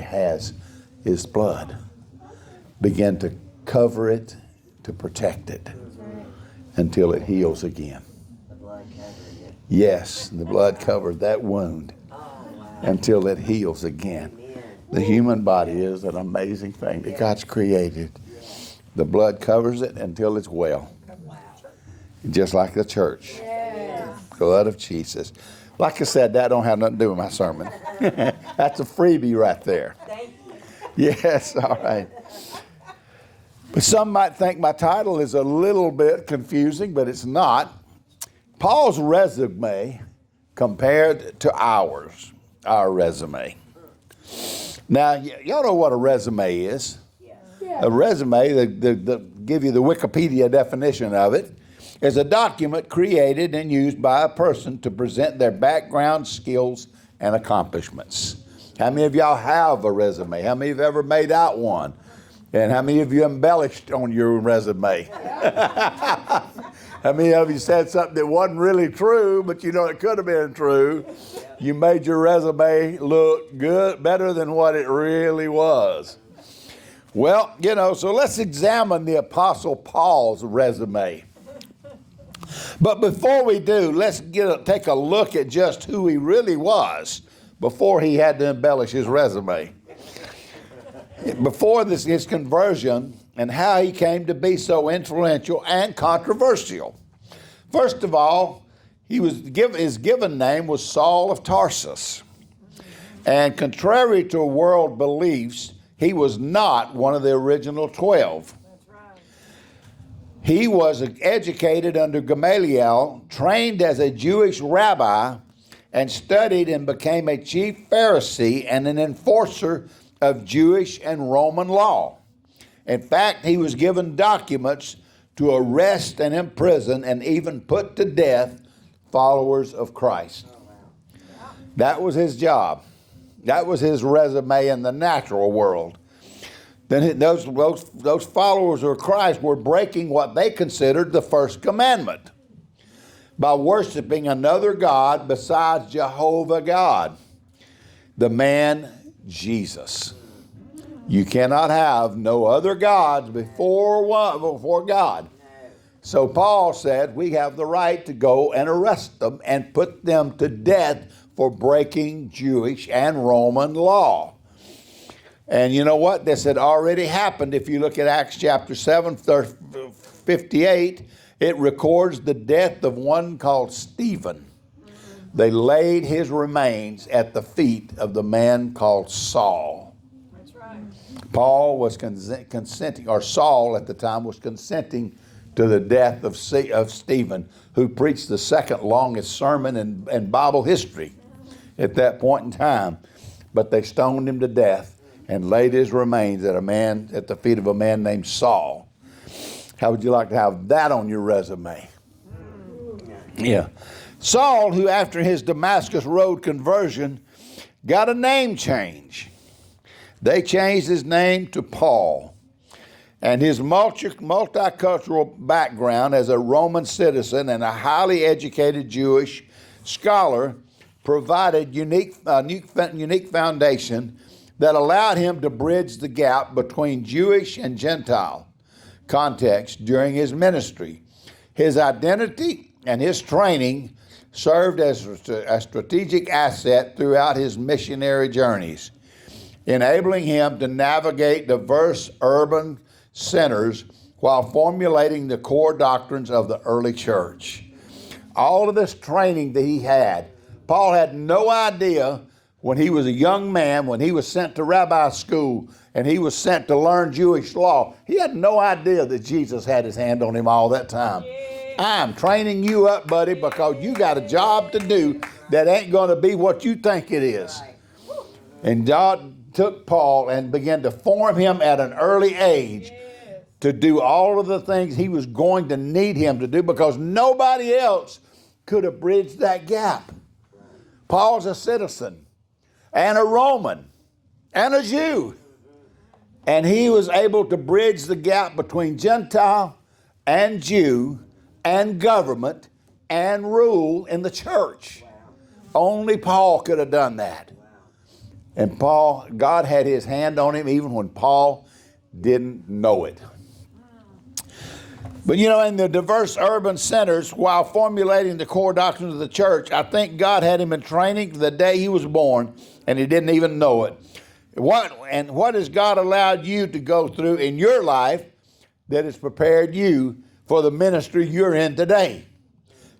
has his blood. Begin to cover it, to protect it, until it heals again. The blood covered it. Yes, the blood covered that wound until it heals again. The human body is an amazing thing that God's created. The blood covers it until it's well. Just like the church. Blood of Jesus. Like I said, that don't have nothing to do with my sermon. That's a freebie right there. Thank you. Yes, all right. But some might think my title is a little bit confusing, but it's not. Paul's resume compared to ours, our resume. Now, y'all know what a resume is. A resume, the give you the Wikipedia definition of it, is a document created and used by a person to present their background, skills, and accomplishments. How many of y'all have a resume? How many of you ever made out one? And how many of you embellished on your resume? How many of you said something that wasn't really true, but you know it could have been true? You made your resume look good, better than what it really was. Well, so let's examine the Apostle Paul's resume. But before we do, let's take a look at just who he really was before he had to embellish his resume. Before his conversion and how he came to be so influential and controversial. First of all, his given name was Saul of Tarsus. And contrary to world beliefs, he was not one of the original 12. He was educated under Gamaliel, trained as a Jewish rabbi, and studied and became a chief Pharisee and an enforcer of Jewish and Roman law. In fact, he was given documents to arrest and imprison and even put to death followers of Christ. That was his job. That was his resume in the natural world. Then those followers of Christ were breaking what they considered the first commandment by worshiping another God besides Jehovah God, the man Jesus. You cannot have no other gods before God. So Paul said we have the right to go and arrest them and put them to death for breaking Jewish and Roman law. And you know what? This had already happened. If you look at Acts chapter 7, verse 58, it records the death of one called Stephen. They laid his remains at the feet of the man called Saul. That's right. Paul was consenting, or Saul at the time was consenting to the death of Stephen, who preached the second longest sermon in Bible history at that point in time. But they stoned him to death and laid his remains at the feet of a man named Saul. How would you like to have that on your resume? Yeah. Saul, who after his Damascus Road conversion got a name change. They changed his name to Paul. And his multicultural background as a Roman citizen and a highly educated Jewish scholar provided unique foundation that allowed him to bridge the gap between Jewish and Gentile context during his ministry. His identity and his training served as a strategic asset throughout his missionary journeys, enabling him to navigate diverse urban centers while formulating the core doctrines of the early church. All of this training that he had, Paul had no idea when he was a young man, when he was sent to rabbi school and he was sent to learn Jewish law, he had no idea that Jesus had his hand on him all that time. I'm training you up, buddy, because you got a job to do that ain't going to be what you think it is. And God took Paul and began to form him at an early age to do all of the things he was going to need him to do, because nobody else could have bridged that gap. Paul's a citizen and a Roman and a Jew. And he was able to bridge the gap between Gentile and Jew and government and rule in the church. Only Paul could have done that. And Paul, God had his hand on him even when Paul didn't know it. But you know, in the diverse urban centers, while formulating the core doctrines of the church, I think God had him in training the day he was born, and he didn't even know it. What has God allowed you to go through in your life that has prepared you for the ministry you're in today?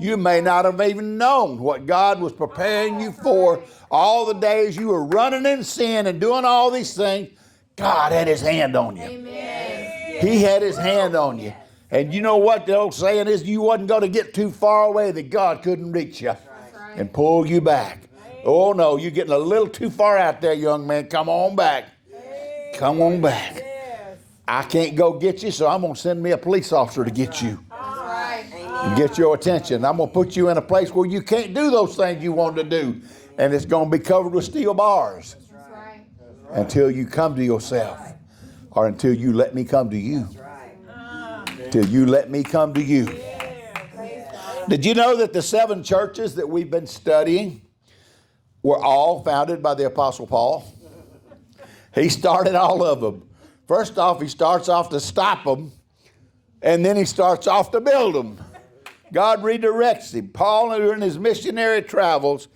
You may not have even known what God was preparing you for all the days you were running in sin and doing all these things. God had his hand on you. Amen. He had his hand on you. And you know what the old saying is? You wasn't going to get too far away that God couldn't reach you and pull you back. Oh, no, you're getting a little too far out there, young man. Come on back. Come on back. I can't go get you, so I'm going to send me a police officer to get you. And get your attention. I'm going to put you in a place where you can't do those things you want to do. And it's going to be covered with steel bars. Until you come to yourself. Or until you let me come to you. Till you let me come to you. Did you know that the 7 churches that we've been studying were all founded by the Apostle Paul? He started all of them. First off, he starts off to stop them, and then he starts off to build them. God redirects him. Paul, during his missionary travels,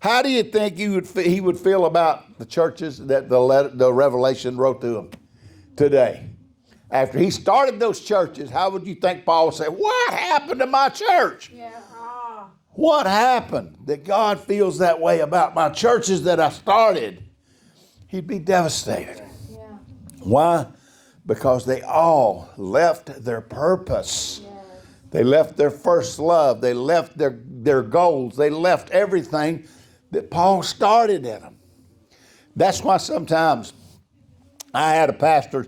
how do you think he would feel about the churches that the Revelation wrote to him today? After he started those churches, how would you think Paul would say, what happened to my church? What happened that God feels that way about my churches that I started? He'd be devastated. Why? Because they all left their purpose. They left their first love. They left their goals. They left everything that Paul started in them. That's why sometimes I had a pastor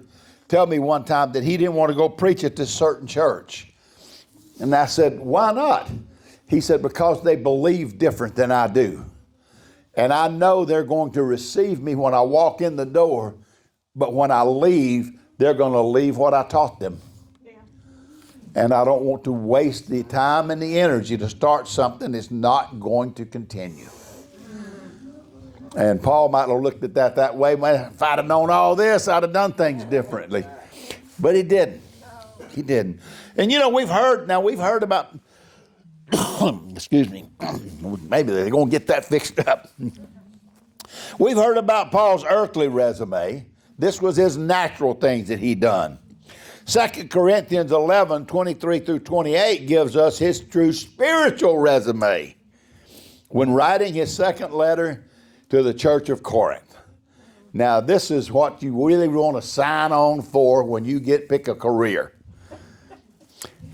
tell me one time that he didn't want to go preach at this certain church. And I said, why not? He said, because they believe different than I do. And I know they're going to receive me when I walk in the door, but when I leave, they're going to leave what I taught them. Yeah. And I don't want to waste the time and the energy to start something that's not going to continue. And Paul might have looked at that way. If I'd have known all this, I'd have done things differently. But he didn't. He didn't. And you know, we've heard about, excuse me, maybe they're going to get that fixed up. We've heard about Paul's earthly resume. This was his natural things that he done. 2 Corinthians 11, 23 through 28 gives us his true spiritual resume when writing his second letter to the church of Corinth. Now, this is what you really want to sign on for when you pick a career.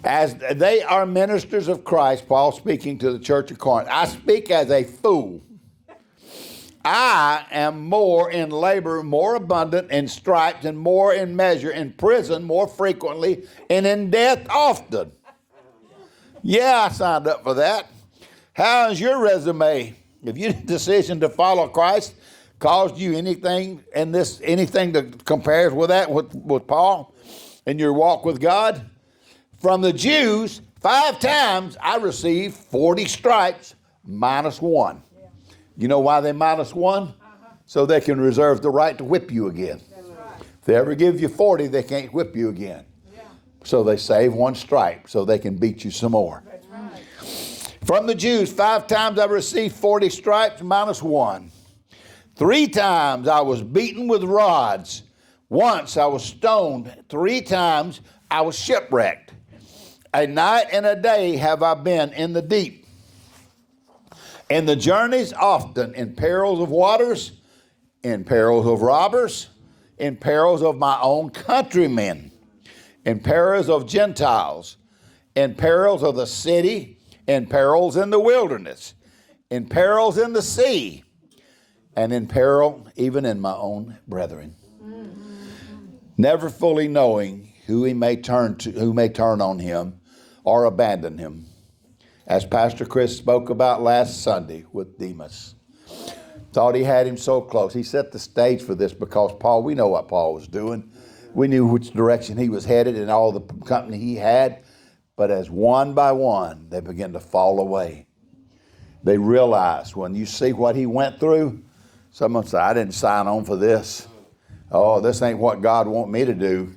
As they are ministers of Christ, Paul speaking to the church of Corinth, I speak as a fool. I am more in labor, more abundant, in stripes, and more in measure, in prison more frequently, and in death often. Yeah, I signed up for that. How is your resume? If your decision to follow Christ caused you anything that compares with that with Paul in your walk with God? From the Jews, 5 times I received 40 stripes minus 1. You know why they minus 1? So they can reserve the right to whip you again. If they ever give you 40, they can't whip you again. So they save 1 stripe so they can beat you some more. From the Jews, 5 times I received 40 stripes minus 1. 3 times I was beaten with rods. Once I was stoned. 3 times I was shipwrecked. A night and a day have I been in the deep. In the journeys often, in perils of waters, in perils of robbers, in perils of my own countrymen, in perils of Gentiles, in perils of the city, in perils in the wilderness, in perils in the sea, and in peril even in my own brethren. Never fully knowing who may turn on him or abandon him. As Pastor Chris spoke about last Sunday with Demas. Thought he had him so close. He set the stage for this because we know what Paul was doing. We knew which direction he was headed and all the company he had. But as one by one, they began to fall away. They realized when you see what he went through, Someone said, I didn't sign on for this. Oh, this ain't what God want me to do.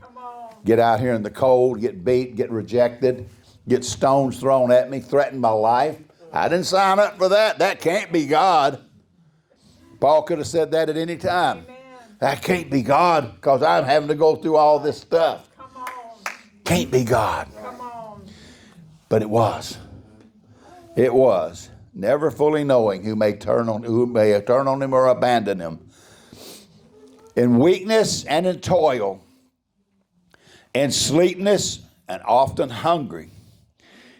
Get out here in the cold, get beat, get rejected, get stones thrown at me, threaten my life. I didn't sign up for that. That can't be God. Paul could have said that at any time. Amen. That can't be God because I'm having to go through all this stuff. Come on. Can't be God. Come on. But it was. It was. Never fully knowing who may turn on him or abandon him. In weakness and in toil, in sleepiness and often hungry,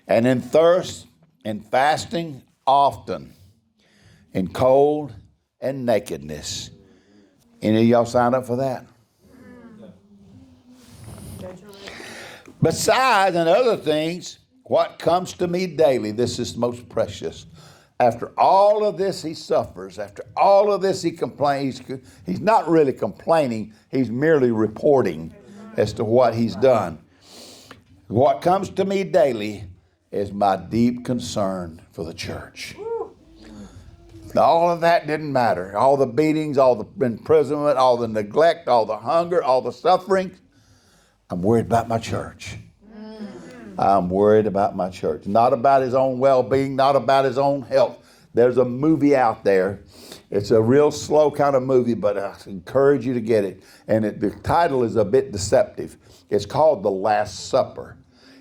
and in thirst and fasting often, in cold and nakedness. Any of y'all sign up for that? Besides and other things, what comes to me daily, this is most precious. After all of this he suffers, after all of this he complains. He's not really complaining, he's merely reporting as to what he's done. What comes to me daily is my deep concern for the church. All of that didn't matter. All the beatings, all the imprisonment, all the neglect, all the hunger, all the suffering. I'm worried about my church. I'm worried about my church. Not about his own well-being, not about his own health. There's a movie out there. It's a real slow kind of movie, but I encourage you to get it. And the title is a bit deceptive. It's called The Last Supper.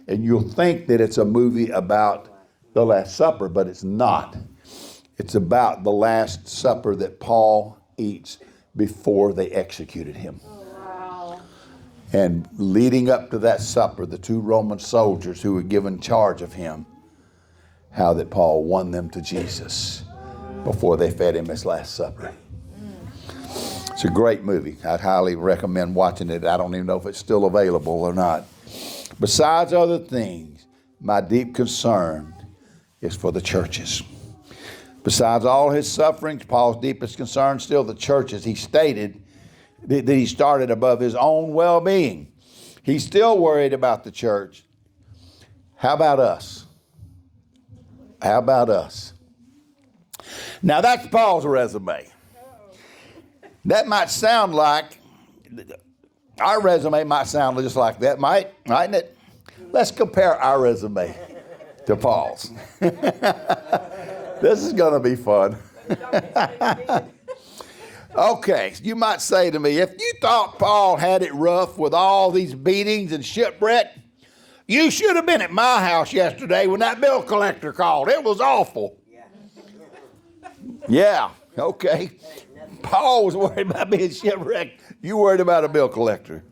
And you'll think that it's a movie about the Last Supper, but it's not. It's about the Last Supper that Paul eats before they executed him. Wow. And leading up to that supper, the 2 Roman soldiers who were given charge of him, how that Paul won them to Jesus before they fed him his Last Supper. It's a great movie. I'd highly recommend watching it. I don't even know if it's still available or not. Besides other things, my deep concern is for the churches. Besides all his sufferings, Paul's deepest concern still the churches. He stated that he started above his own well-being. He's still worried about the church. How about us? How about us? Now that's Paul's resume. That might sound like, our resume might sound just like that, mightn't it? Let's compare our resume to Paul's. This is going to be fun. Okay, you might say to me, if you thought Paul had it rough with all these beatings and shipwreck, you should have been at my house yesterday when that bill collector called. It was awful. Yeah, okay. Paul was worried about being shipwrecked. You worried about a bill collector.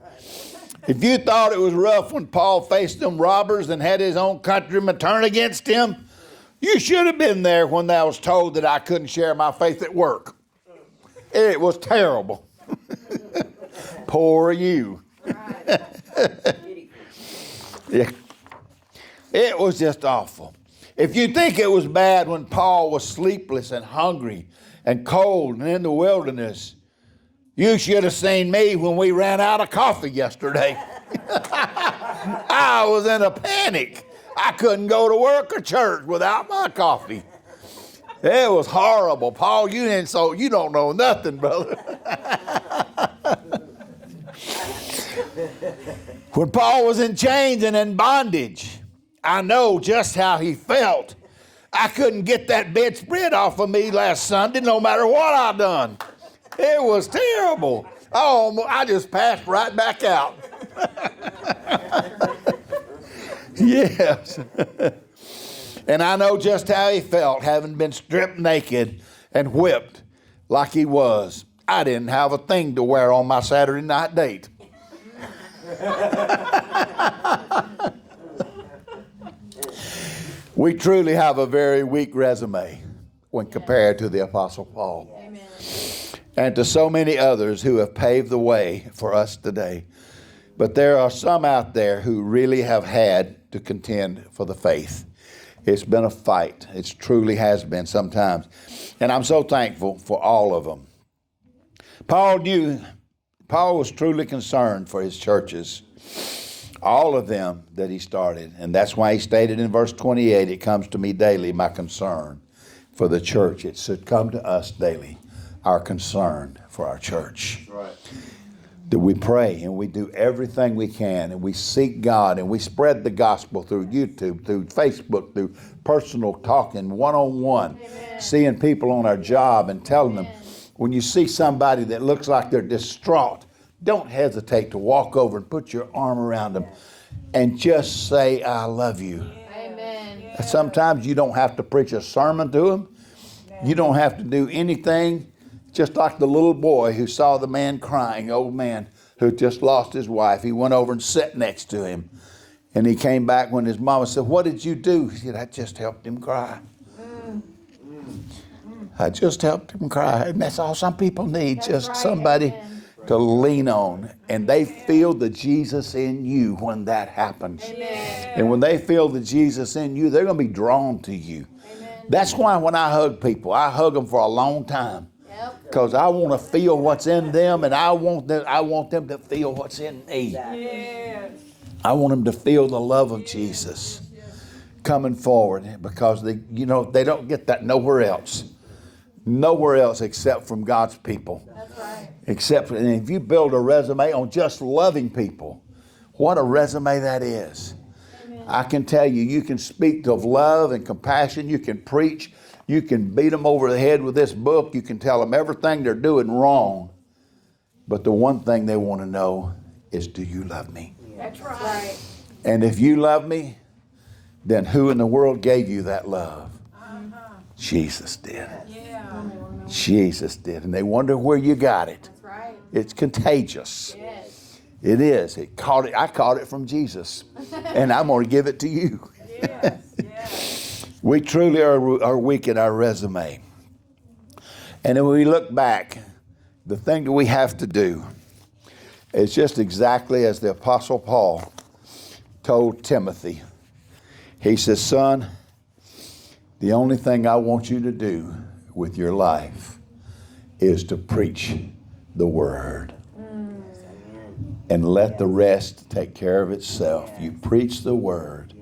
If you thought it was rough when Paul faced them robbers and had his own countrymen turn against him, you should have been there when I was told that I couldn't share my faith at work. It was terrible. Poor you. Yeah. It was just awful. If you think it was bad when Paul was sleepless and hungry and cold and in the wilderness, you should have seen me when we ran out of coffee yesterday. I was in a panic. I couldn't go to work or church without my coffee. It was horrible. Paul, you don't know nothing, brother. When Paul was in chains and in bondage, I know just how he felt. I couldn't get that bedspread off of me last Sunday no matter what I done. It was terrible. Oh, I just passed right back out. Yes. And I know just how he felt, having been stripped naked and whipped like he was. I didn't have a thing to wear on my Saturday night date. We truly have a very weak resume when compared to the Apostle Paul. Amen. And to so many others who have paved the way for us today. But there are some out there who really have had to contend for the faith. It's been a fight. It truly has been sometimes. And I'm so thankful for all of them. Paul was truly concerned for his churches, all of them that he started. And that's why he stated in verse 28, it comes to me daily, my concern for the church. It should come to us daily. our concern for our church. That's right. That we pray and we do everything we can and we seek God and we spread the gospel through YouTube, through Facebook, through personal talking, one-on-one, seeing people on our job and telling them, when you see somebody that looks like they're distraught, don't hesitate to walk over and put your arm around them and just say, I love you. Amen. Sometimes you don't have to preach a sermon to them. You don't have to do anything. Just like the little boy who saw the man crying, old man who just lost his wife. He went over and sat next to him. And he came back when his mama said, what did you do? He said, I just helped him cry. I just helped him cry. And that's all some people need, just right, somebody amen. to lean on. And they feel the Jesus in you when that happens. Amen. And when they feel the Jesus in you, they're going to be drawn to you. Amen. That's why when I hug people, I hug them for a long time. Yep. Because I want to feel what's in them, and I want them to feel what's in me. I want them to feel the love of Jesus coming forward, because they don't get that nowhere else. Nowhere else except from God's people. That's right. And if you build a resume on just loving people, what a resume that is. I can tell you, you can speak of love and compassion. You can preach. You can beat them over the head with this book. You can tell them everything they're doing wrong. But the one thing they want to know is, do you love me? That's right. And if you love me, then who in the world gave you that love? Jesus did. Jesus did. And they wonder where you got it. That's right. It's contagious. Yes. It is. I caught it from Jesus. And I'm going to give it to you. We truly are weak in our resume. And then when we look back, the thing that we have to do is just exactly as the Apostle Paul told Timothy. He says, son, the only thing I want you to do with your life is to preach the word. And let the rest take care of itself. You preach the word.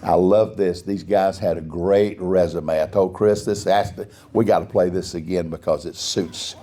I love this. These guys had a great resume. I told Chris we got to play this again because it suits